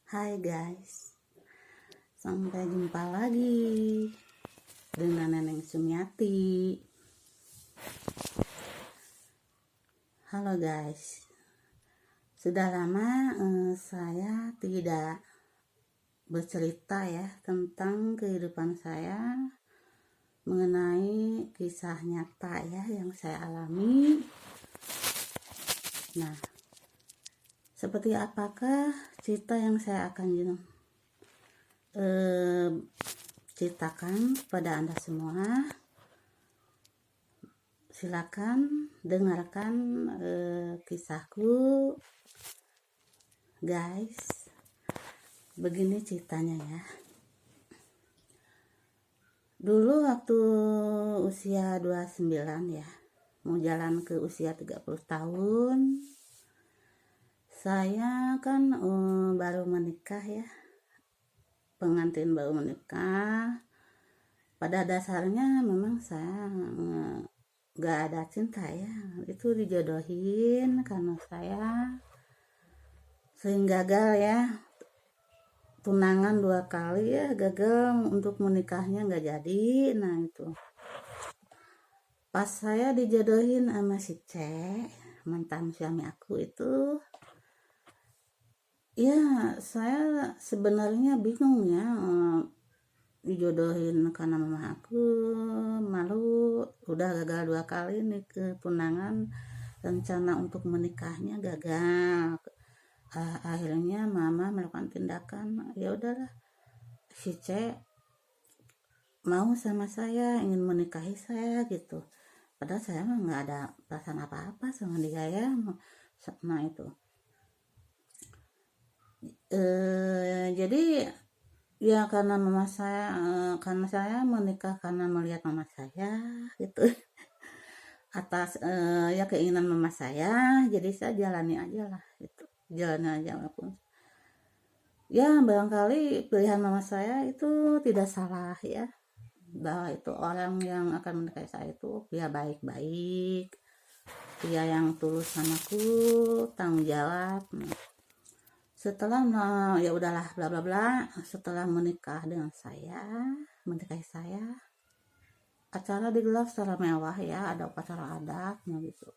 Hai guys, sampai jumpa lagi dengan Neneng Sumiati. Halo guys, sudah lama saya tidak bercerita ya tentang kehidupan saya mengenai kisah nyata ya yang saya alami. Nah, seperti apakah cerita yang saya akan ceritakan kepada Anda semua? Silakan dengarkan kisahku guys. Begini ceritanya ya. Dulu waktu usia 29 ya, mau jalan ke usia 30 tahun, saya kan baru menikah ya, pengantin baru menikah. Pada dasarnya memang saya gak ada cinta ya, itu dijodohin karena saya sering gagal ya, tunangan 2 kali ya, gagal untuk menikahnya gak jadi. Nah itu pas saya dijodohin sama si C, mantan suami aku itu, ya saya sebenarnya bingung ya, dijodohin karena mama aku malu, udah gagal 2 kali nih ke tunangan, rencana untuk menikahnya gagal. Akhirnya mama melakukan tindakan, ya udahlah si C mau sama saya, ingin menikahi saya gitu, padahal saya mah nggak ada perasaan apa-apa sama dia ya. Nah itu jadi ya karena mama saya, karena saya menikah karena melihat mama saya gitu atas ya keinginan mama saya, jadi saya jalani aja lah gitu, jalani aja walaupun ya barangkali pilihan mama saya itu tidak salah ya, bahwa itu orang yang akan menikahi saya itu dia baik-baik, dia yang tulus samaku, tanggung jawab. Setelah ya udahlah bla bla bla, setelah menikah dengan saya, menikahi saya, acara digelar secara mewah ya, ada upacara adatnya gitu.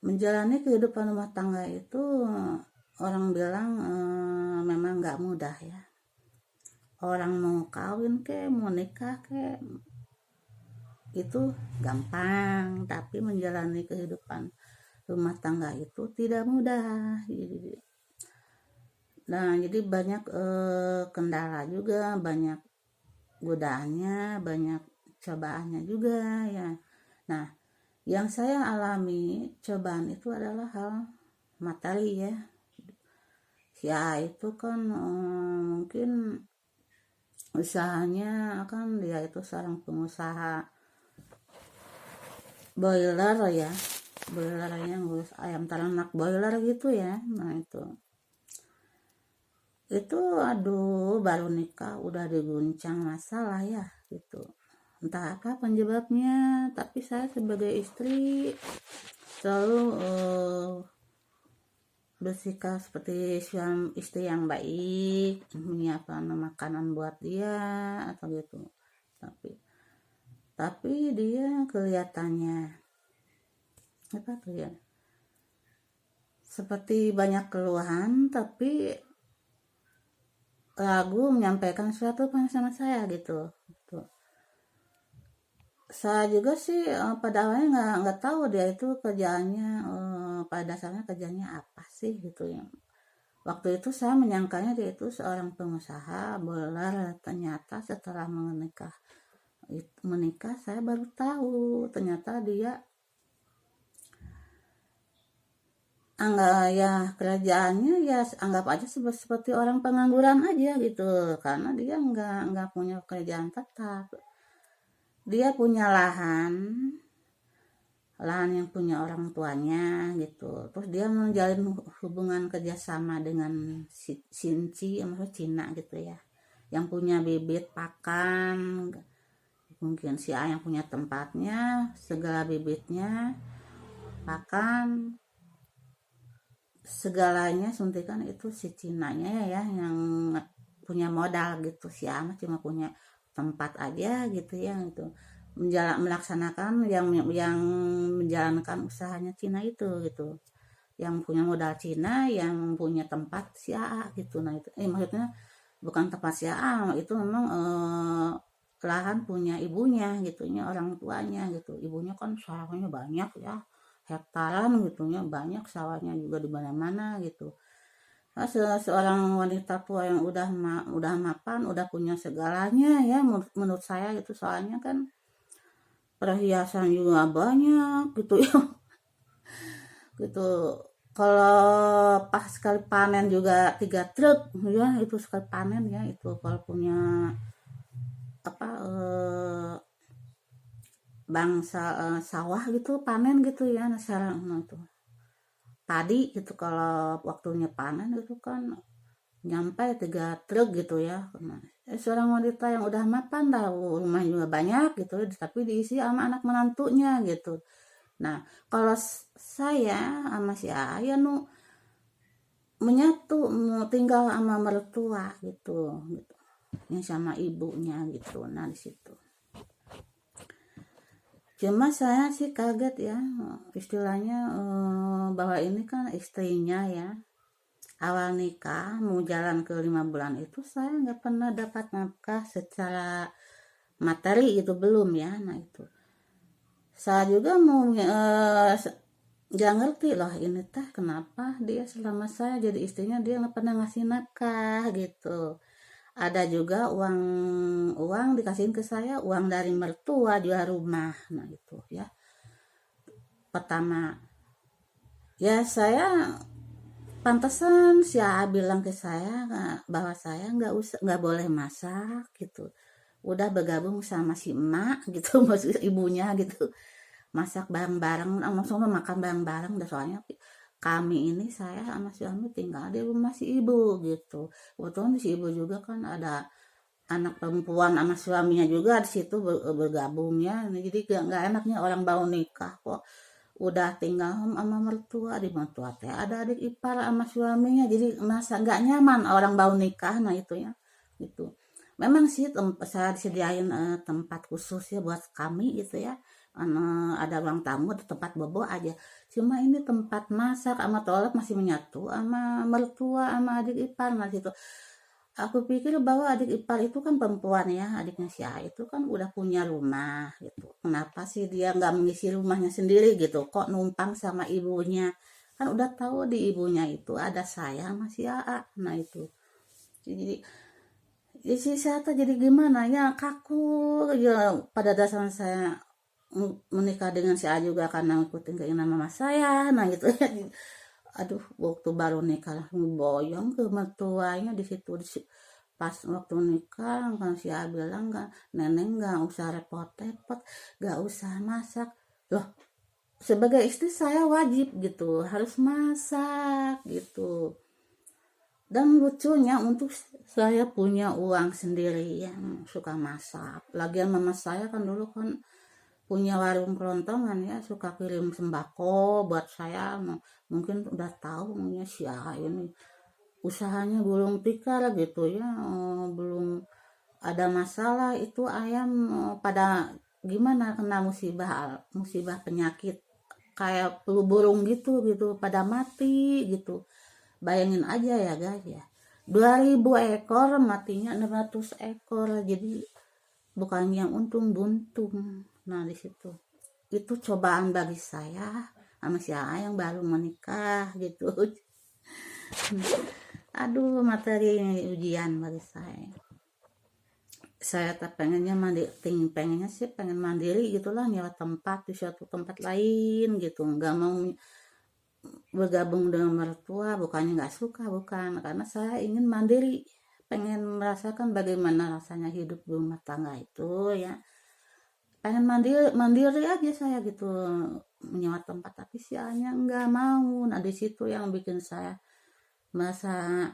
Menjalani kehidupan rumah tangga itu orang bilang memang nggak mudah ya. Orang mau kawin ke, mau nikah ke, itu gampang, tapi menjalani kehidupan rumah tangga itu tidak mudah. Nah jadi banyak kendala juga, banyak godaannya, banyak cobaannya juga ya. Nah yang saya alami cobaan itu adalah hal materi ya. Ya itu kan mungkin usahanya kan, dia itu seorang pengusaha boiler ya, boiler yang ngurus ayam ternak boiler gitu ya. Nah itu aduh, baru nikah udah diguncang masalah ya gitu, entah apa penyebabnya, tapi saya sebagai istri selalu bersikap seperti istri yang baik, menyiapkan makanan buat dia atau gitu. Tapi dia kelihatannya apa tuh ya, seperti banyak keluhan tapi ragu menyampaikan sesuatu sama saya gitu. Saya juga sih pada awalnya nggak tahu dia itu kerjaannya, pada dasarnya kerjanya apa sih gitu ya. Waktu itu saya menyangkanya dia itu seorang pengusaha boiler, ternyata setelah menikah saya baru tahu ternyata dia ya kerjaannya ya anggap aja seperti orang pengangguran aja gitu, karena dia nggak punya kerjaan tetap. Dia punya lahan yang punya orang tuanya gitu, terus dia menjalin hubungan kerjasama dengan Sinci, maksudnya Cina gitu ya, yang punya bibit pakan. Mungkin si A yang punya tempatnya, segala bibitnya, pakan, segalanya suntikan itu si Cinanya ya yang punya modal gitu, si Ama cuma punya tempat aja gitu ya, itu melaksanakan yang menjalankan usahanya Cina itu gitu, yang punya modal Cina yang punya tempat si AA gitu. Nah itu maksudnya bukan tempat si AA, itu memang lahan punya ibunya gitunya, orang tuanya gitu. Ibunya kan sawahnya banyak ya, hektaran gitunya, banyak sawahnya juga di mana-mana gitu. Nah, seorang wanita tua yang udah mapan, udah punya segalanya ya, menurut saya gitu. Soalnya kan perhiasan juga banyak gitu ya. Gitu. Kalau pas sekali panen juga 3 truk ya, itu sekali panen ya, itu kalau punya apa bangsa sawah gitu panen gitu ya. Nah sekarang nah, itu padi gitu kalau waktunya panen itu kan nyampe 3 truk gitu ya. Nah, seorang wanita yang udah mapan dah, rumah juga banyak gitu, tapi diisi sama anak menantunya gitu. Nah kalau saya sama si ayah nu menyatu, mau tinggal sama mertua gitu, gitu. Yang sama ibunya gitu. Nah di situ. Cuma saya sih kaget ya, istilahnya bahwa ini kan istrinya ya. Awal nikah mau jalan ke 5 bulan itu saya nggak pernah dapat nafkah secara materi itu, belum ya. Nah itu saya juga mau nggak ngerti loh ini teh kenapa dia selama saya jadi istrinya dia nggak pernah ngasih nafkah gitu. Ada juga uang uang dikasihin ke saya, uang dari mertua jual rumah. Nah itu ya, pertama ya saya pantesan si A bilang ke saya bahwa saya nggak boleh masak gitu. Udah bergabung sama si emak gitu, maksud ibunya gitu. Masak bareng-bareng, langsung makan bareng-bareng. Dan soalnya kami ini saya sama suami tinggal di rumah si ibu gitu. Kebetulan si ibu juga kan ada anak perempuan sama suaminya juga di situ bergabung ya. Jadi nggak enaknya orang baru nikah kok udah tinggal sama mertua, di mertua teh ada adik ipar sama suaminya, jadi masa nggak nyaman orang baru nikah. Nah itu ya gitu. Memang sih saya disediain tempat khusus ya buat kami gitu ya. Ada ruang tamu, ada tempat bobo aja. Cuma ini tempat masak sama toilet masih menyatu sama mertua sama adik ipar. Nah situ aku pikir bahwa adik ipar itu kan perempuan ya, adiknya si A itu kan udah punya rumah gitu. Kenapa sih dia nggak mengisi rumahnya sendiri gitu? Kok numpang sama ibunya? Kan udah tahu di ibunya itu ada saya sama si A. Nah itu. Jadi isi saya tuh jadi gimana ya, kaku ya. Pada dasarnya saya menikah dengan si A juga karena ngikutin keinginan mama saya. Nah gitu ya. Aduh, waktu baru nikah langsung boyong ke mertuanya di situ. Pas waktu nikah kan si A bilang kan, neneng nggak usah repot-repot, nggak usah masak. Loh, sebagai istri saya wajib gitu, harus masak gitu. Dan lucunya untuk saya punya uang sendiri yang suka masak. Lagian mama saya kan dulu kan punya warung kerontongan ya, suka kirim sembako buat saya. Mungkin udah tahu punya si A ini usahanya belum tikar gitu ya, belum ada masalah itu ayam pada gimana kena musibah musibah penyakit kayak flu burung gitu gitu, pada mati gitu. Bayangin aja ya guys ya, 2000 ekor matinya 600 ekor, jadi bukan yang untung buntung. Nah di situ itu cobaan bagi saya sama si A yang baru menikah gitu. Aduh, materi ujian bagi saya. Saya tak pengennya pengennya sih pengen mandiri gitulah, nyewa tempat di suatu tempat lain gitu, nggak mau bergabung dengan mertua. Bukannya nggak suka, bukan, karena saya ingin mandiri, pengen merasakan bagaimana rasanya hidup di rumah tangga itu ya. Pengen mandiri mandiri aja saya gitu, menyewa tempat, tapi sialnya nggak mau. Nah di situ yang bikin saya merasa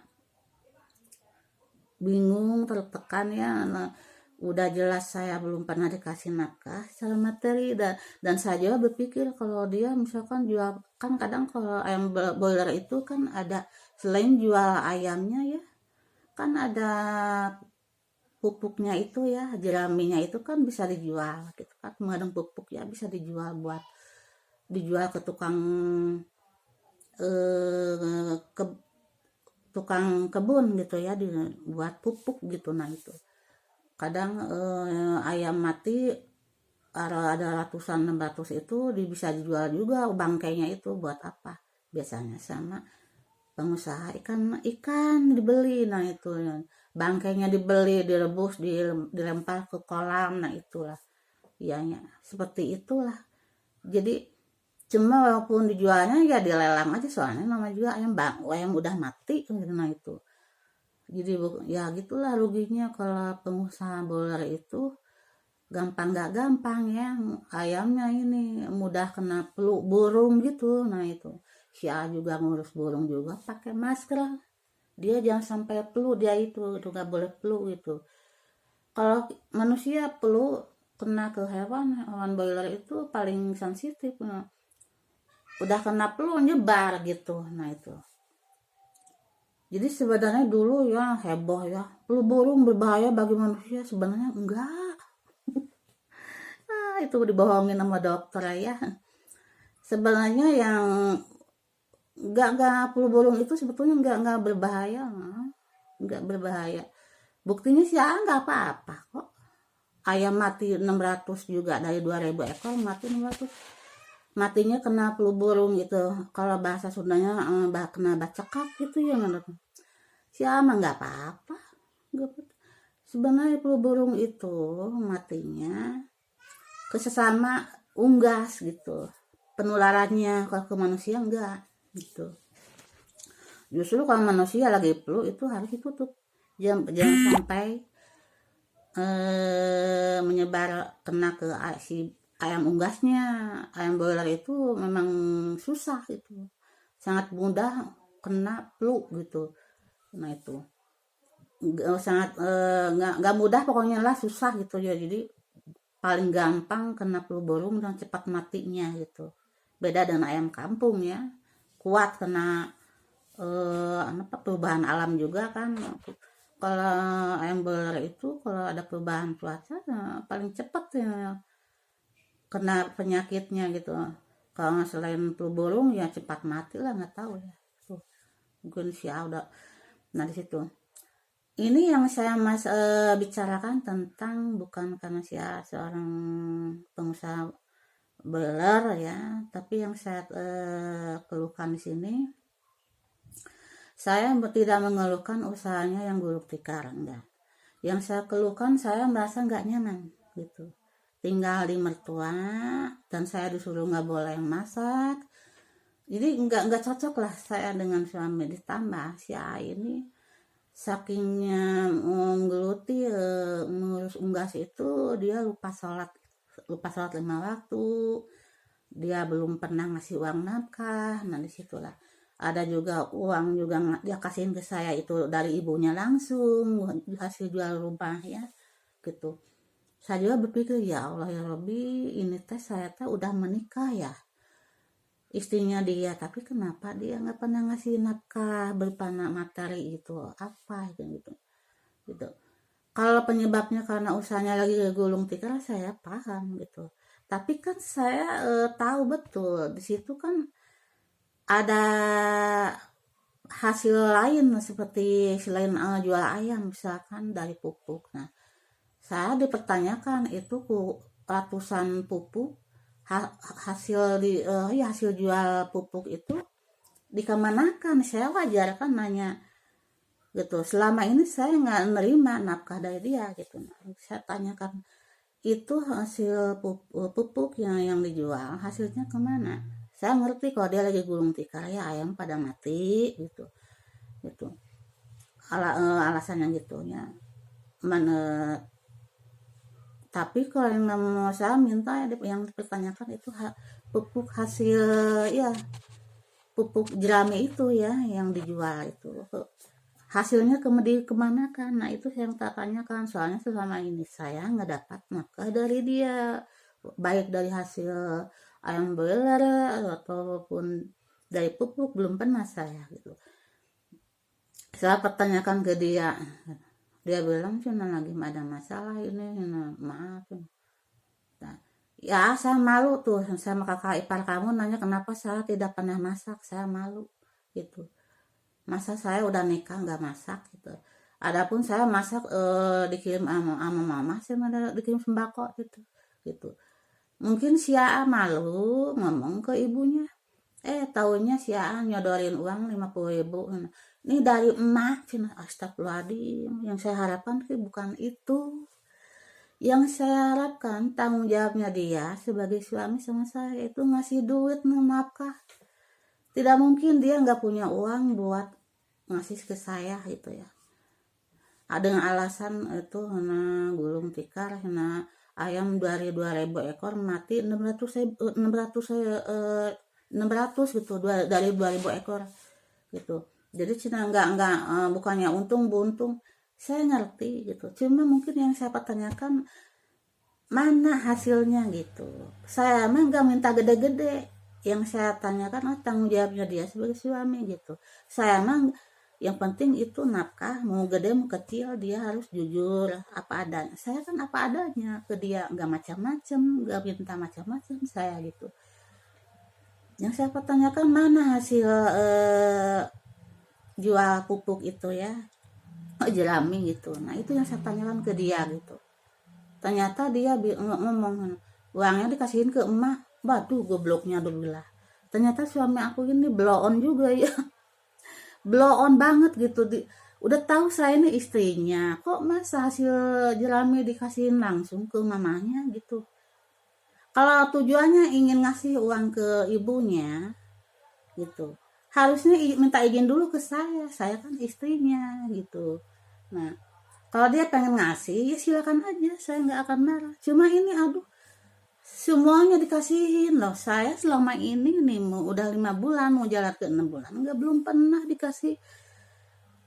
bingung, tertekan ya. Nah, udah jelas saya belum pernah dikasih nafkah secara materi, dan saya juga berpikir kalau dia misalkan jual, kan kadang kalau ayam boiler itu kan ada, selain jual ayamnya ya, kan ada pupuknya itu ya, jeraminya itu kan bisa dijual gitu kan, mengandung pupuk ya, bisa dijual buat dijual ke tukang ke tukang kebun gitu ya, buat pupuk gitu. Nah itu kadang ayam mati ada ratusan 600 itu bisa dijual juga bangkainya, itu buat apa biasanya sama pengusaha ikan, dibeli. Nah itu bangkainya dibeli, direbus, dilempar ke kolam. Nah itulah ianya seperti itulah. Jadi cuma walaupun dijualnya ya dilelang aja, soalnya nama juga ayam udah mati kan gitu. Nah itu jadi ya gitulah ruginya kalau pengusaha boiler itu. Gampang gak gampang ya, ayamnya ini mudah kena flu burung gitu. Nah itu si A juga ngurus burung juga pakai masker, dia jangan sampai flu, dia itu gak boleh flu gitu. Kalau manusia flu kena ke hewan boiler itu paling sensitif. Nah, udah kena flu nyebar gitu. Nah itu jadi sebenarnya dulu ya heboh ya, flu burung berbahaya bagi manusia, sebenarnya enggak. Itu dibohongin sama dokter ya. Sebenarnya yang enggak flu burung itu sebetulnya enggak berbahaya, enggak berbahaya. Buktinya sih enggak apa-apa kok. Ayam mati 600 juga, dari 2000 ekor mati 600. Matinya kena flu burung gitu. Kalau bahasa Sundanya kena bacekak gitu ya. Siapa enggak apa-apa. Sebenarnya flu burung itu matinya ke sesama unggas gitu, penularannya. Kalau ke manusia enggak gitu. Justru kalau manusia lagi flu itu harus ditutup, jangan sampai menyebar kena ke si ayam unggasnya. Ayam boiler itu memang susah gitu, sangat mudah kena flu gitu. Nah itu sangat nggak mudah, pokoknya lah susah gitu ya. Jadi paling gampang kena flu burung dan cepat matinya gitu. Beda dengan ayam kampung ya, kuat kena perubahan alam juga kan. Kalau ayam boiler itu kalau ada perubahan cuaca paling cepat ya kena penyakitnya gitu. Kalau selain flu burung ya cepat mati lah, nggak tahu ya. Tuh, mungkin sih udah. Nah di situ ini yang saya bicarakan tentang, bukan karena saya seorang pengusaha boiler ya, tapi yang saya keluhkan di sini, saya tidak mengeluhkan usahanya yang gulung tikar, enggak. Yang saya keluhkan, saya merasa nggak nyaman gitu. Tinggal di mertua dan saya disuruh nggak boleh masak, jadi nggak cocok lah saya dengan suami. Ditambah si A ini sakingnya menggeluti mengurus unggas itu, dia lupa sholat 5 waktu, dia belum pernah ngasih uang nafkah. Nah disitulah ada juga uang juga dia kasihin ke saya itu dari ibunya langsung hasil jual rumah ya gitu. Saya juga berpikir ya Allah ya Robbi, ini teh saya teh udah menikah ya, istrinya dia, tapi kenapa dia nggak pernah ngasih nafkah berupa materi itu apa gitu. Kalau penyebabnya karena usahanya lagi gulung tikar, saya paham gitu. Tapi kan saya tahu betul di situ kan ada hasil lain, seperti selain jual ayam misalkan dari pupuk. Nah saya dipertanyakan itu ratusan pupuk, hasil hasil jual pupuk itu dikemanakan. Saya wajar kan nanya gitu, selama ini saya nggak nerima nafkah dari dia gitu. Nah, saya tanyakan itu hasil pupuk yang dijual, hasilnya kemana. Saya ngerti kalau dia lagi gulung tikar ya ayam pada mati gitu alasannya gitu ya. Tapi kalau yang mau saya minta yang dipertanyakan itu pupuk hasil ya, pupuk jerami itu ya yang dijual itu hasilnya kemanakan. Nah itu yang tak tanyakan, soalnya selama ini saya nggak dapat nafkah dari dia, baik dari hasil ayam broiler ataupun dari pupuk, belum pernah saya gitu. Saya pertanyakan ke dia, dia bilang cuma lagi ada masalah ini, maaf. Nah, ya saya malu tuh sama kakak ipar kamu nanya kenapa saya tidak pernah masak, saya malu gitu. Masa saya udah nikah nggak masak gitu. Adapun saya masak dikirim sama mama, saya ada dikirim sembako gitu gitu. Mungkin si A malu ngomong ke ibunya, tahunya si A nyodorin uang 50.000. Ini dari emak, cina astagfirullahaladzim. Yang saya harapkan sih bukan itu. Yang saya harapkan tanggung jawabnya dia sebagai suami sama saya itu ngasih duit nafkah. Tidak mungkin dia nggak punya uang buat ngasih ke saya gitu ya. Ada dengan alasan itu karena gulung tikar, karena ayam dari 2.000 ekor mati 600 gitu, dari 2.000 ekor gitu. Jadi cina nggak bukannya untung buntung, saya ngerti gitu. Cuma mungkin yang saya pertanyakan mana hasilnya gitu. Saya mah nggak minta gede-gede. Yang saya tanyakan tanggung jawabnya dia sebagai suami gitu. Saya mah yang penting itu nafkah, mau gede mau kecil dia harus jujur apa adanya. Saya kan apa adanya ke dia, nggak macam-macam, nggak minta macam-macam saya gitu. Yang saya pertanyakan mana hasil jual pupuk itu ya, jerami gitu. Nah itu yang saya tanyakan ke dia gitu. Ternyata dia ngomong uangnya dikasihin ke emak. Waduh gobloknya dulu lah. Ternyata suami aku ini blow on juga ya. Blow on banget gitu. Udah tahu saya ini istrinya, kok masa hasil jerami dikasihin langsung ke mamanya gitu. Kalau tujuannya ingin ngasih uang ke ibunya gitu, harusnya minta izin dulu ke saya kan istrinya gitu. Nah kalau dia pengen ngasih ya silakan aja, saya nggak akan marah. Cuma ini aduh, semuanya dikasihin loh. Saya selama ini nih udah 5 bulan mau jalan ke 6 bulan belum pernah dikasih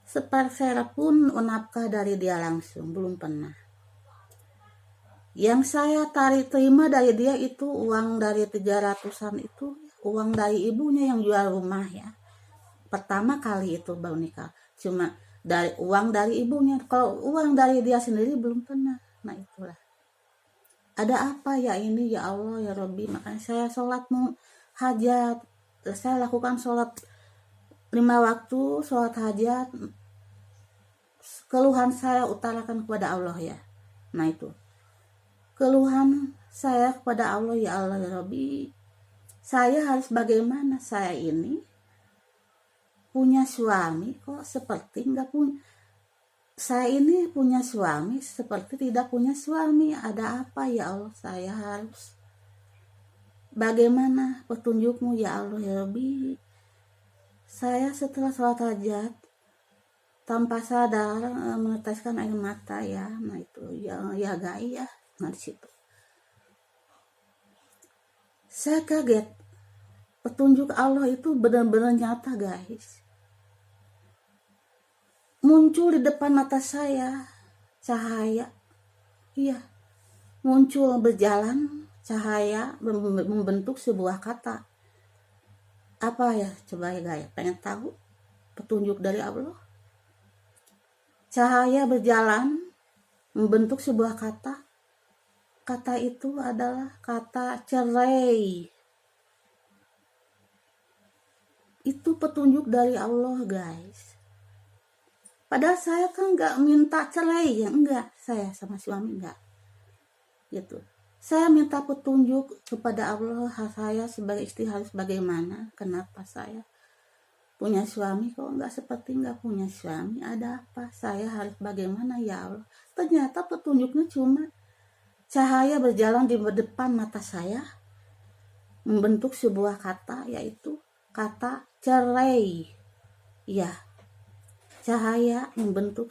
sepersen pun nafkah dari dia langsung, belum pernah. Yang saya terima dari dia itu uang dari 300-an itu, uang dari ibunya yang jual rumah ya. Pertama kali itu baru nikah, cuma dari uang dari ibunya. Kalau uang dari dia sendiri belum pernah. Nah itulah, ada apa ya ini ya Allah ya Robbi. Makanya saya sholat hajat, saya lakukan sholat 5 waktu, sholat hajat, keluhan saya utarakan kepada Allah ya. Nah itu keluhan saya kepada Allah, ya Allah ya Robbi, saya harus bagaimana, saya ini punya suami kok seperti nggak punya. Saya ini punya suami seperti tidak punya suami. Ada apa ya Allah, saya harus bagaimana petunjukmu ya Allah ya Rabbi. Saya setelah sholat hajat tanpa sadar meneteskan air mata ya. Nah itu ya gai ya. Nah di situ saya kaget, petunjuk Allah itu benar-benar nyata guys. Muncul di depan mata saya cahaya, iya, muncul berjalan cahaya membentuk sebuah kata. Apa ya, coba ya guys, pengen tahu petunjuk dari Allah? Cahaya berjalan membentuk sebuah kata. Kata itu adalah kata cerai. Itu petunjuk dari Allah guys. Padahal saya kan nggak minta cerai ya, enggak, saya sama suami enggak gitu. Saya minta petunjuk kepada Allah, saya sebagai istri harus bagaimana, kenapa saya punya suami kok nggak punya suami, ada apa, saya harus bagaimana ya Allah. Ternyata petunjuknya cuma cahaya berjalan di depan mata saya membentuk sebuah kata, yaitu kata cerai ya. Cahaya membentuk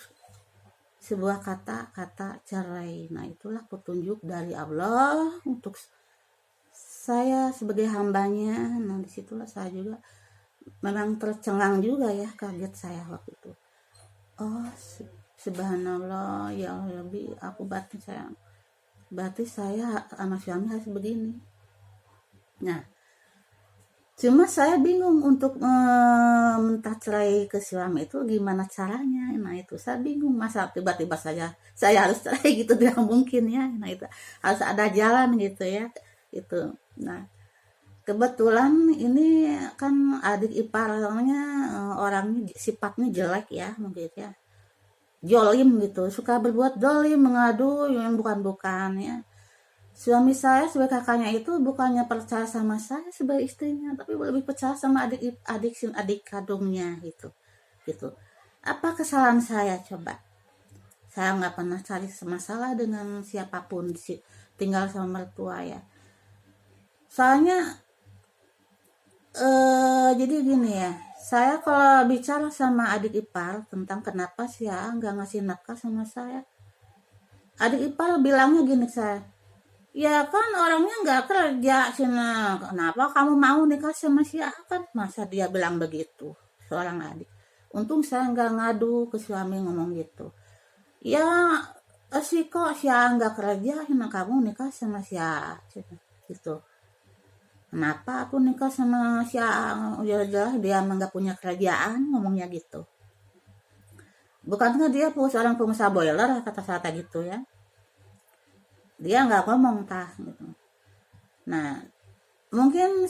sebuah kata cerai. Nah itulah petunjuk dari Allah untuk saya sebagai hambanya. Nah disitulah saya juga memang tercengang juga ya, kaget saya waktu itu. Oh, subhanallah, ya Allah, aku berarti saya sama suami harus begini. Nah, cuma saya bingung untuk minta cerai ke suami itu gimana caranya. Nah, itu saya bingung. Masa tiba-tiba saya harus cerai gitu, tidak mungkin ya. Nah, itu harus ada jalan gitu ya. Itu. Nah, kebetulan ini kan adik ipar orangnya, orangnya sifatnya jelek ya, mungkin ya. Jolim gitu, suka berbuat jolim, mengadu yang bukan-bukan ya. Suami saya sebagai kakaknya itu bukannya percaya sama saya sebagai istrinya, tapi lebih percaya sama adik kandungnya gitu. Gitu. Apa kesalahan saya coba? Saya nggak pernah cari masalah dengan siapapun, tinggal sama mertua ya. Soalnya jadi gini ya, saya kalau bicara sama adik ipar tentang kenapa sih ya nggak ngasih nafkah sama saya, adik ipar bilangnya gini saya, ya kan orangnya nggak kerja Cina, kenapa kamu mau nikah sama si A kan? Masa dia bilang begitu, seorang adik. Untung saya nggak ngadu ke suami ngomong gitu. Ya sih kok si A nggak kerja, nah kamu nikah sama si A Cina, gitu. Kenapa aku nikah sama si A? Udah dia emang nggak punya kerjaan, ngomongnya gitu. Bukankah dia seorang pengusaha boiler kata saya gitu ya? Dia nggak ngomong tah gitu. Nah, mungkin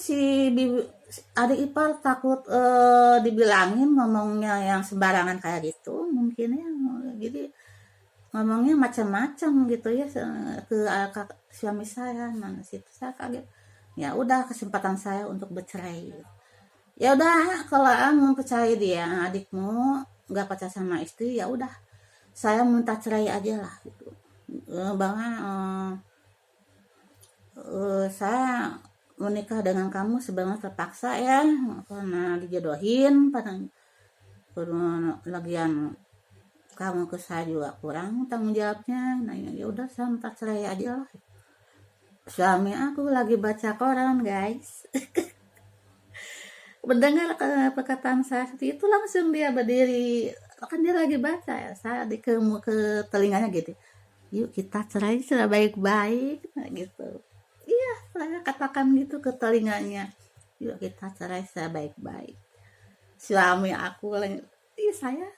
adik ipar takut dibilangin ngomongnya yang sembarangan kayak gitu, mungkin ya. Jadi ngomongnya macam-macam gitu ya ke suami saya. Nah, situ saya kaget. Ya udah, kesempatan saya untuk bercerai. Ya udah, kalau kamu percaya dia adikmu nggak percaya sama istri, ya udah saya minta cerai aja lah gitu. Bahwa saya menikah dengan kamu sebenarnya terpaksa ya, karena dijodohin pada lagian kamu ke saya juga kurang tanggung jawabnya. Nah, ya udah saya minta cerai aja lah. Suami aku lagi baca koran guys. Mendengar perkataan saya seperti itu, langsung dia berdiri, kan dia lagi baca ya, saya ke telinganya gitu, yuk kita cerai secara baik-baik, nah, gitu. Iya, saya katakan gitu ke telinganya, yuk kita cerai secara baik-baik. Suami aku lagi, iya, saya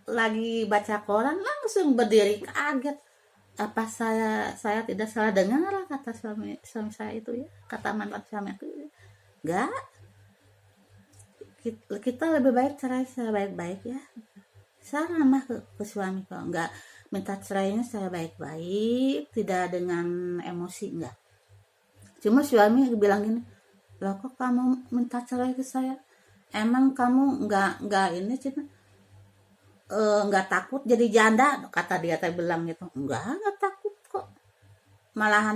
lagi baca koran langsung berdiri kaget. Apa saya tidak salah dengar, kata suami saya itu ya, kata mantan suami aku, enggak, kita lebih baik cerai secara baik-baik ya. Saya ramah ke suami kok, nggak minta cerainya secara baik-baik, tidak dengan emosi, enggak. Cuma suami bilang gini, loh kok kamu minta cerai ke saya, emang kamu nggak ini cina, nggak takut jadi janda, kata dia, bilang gitu. Nggak takut kok, malahan